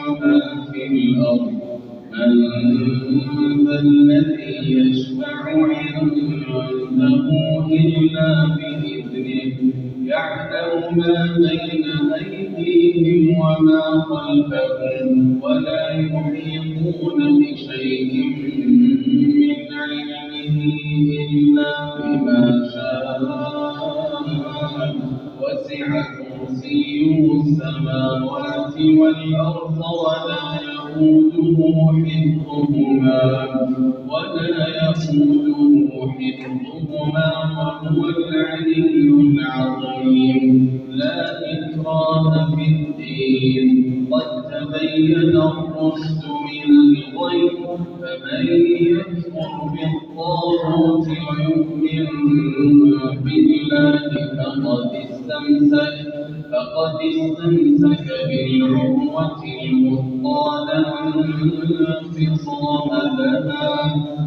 وما في الأرض من ذا الذي يشفع عنده إلا بإذنه يعلم ما بين أيديهم وما خلفهم ولا يحيطون بشيء من علمه إلا بما شاء وسع كرسيه السماوات والأرض ولا يئوده حفظهما وهو العلي العظيم لا إكراه في الدين قد تبين الرشد من الغي فمن يكفر بالطاغوت ويؤمن بالله فقد استمسك بالعروة الوثقى لا انفصام لها